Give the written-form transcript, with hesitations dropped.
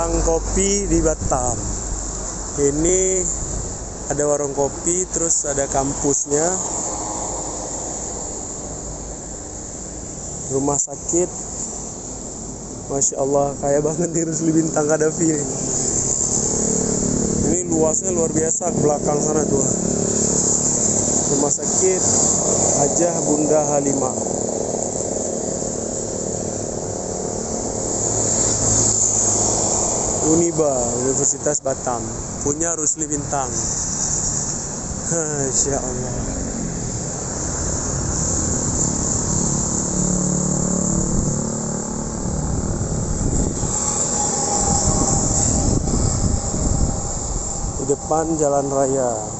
tentang kopi di Batam. Ini ada warung kopi, terus ada kampusnya, rumah sakit. Masya Allah, kaya banget nih Rusli Bintang Qaddafi. Ini luasnya luar biasa, ke belakang sana tuh. Rumah sakit Hajah Bunda Halimah. Uniba, Universitas Batam, punya Rusli Bintang. Masya Allah. Di depan jalan raya.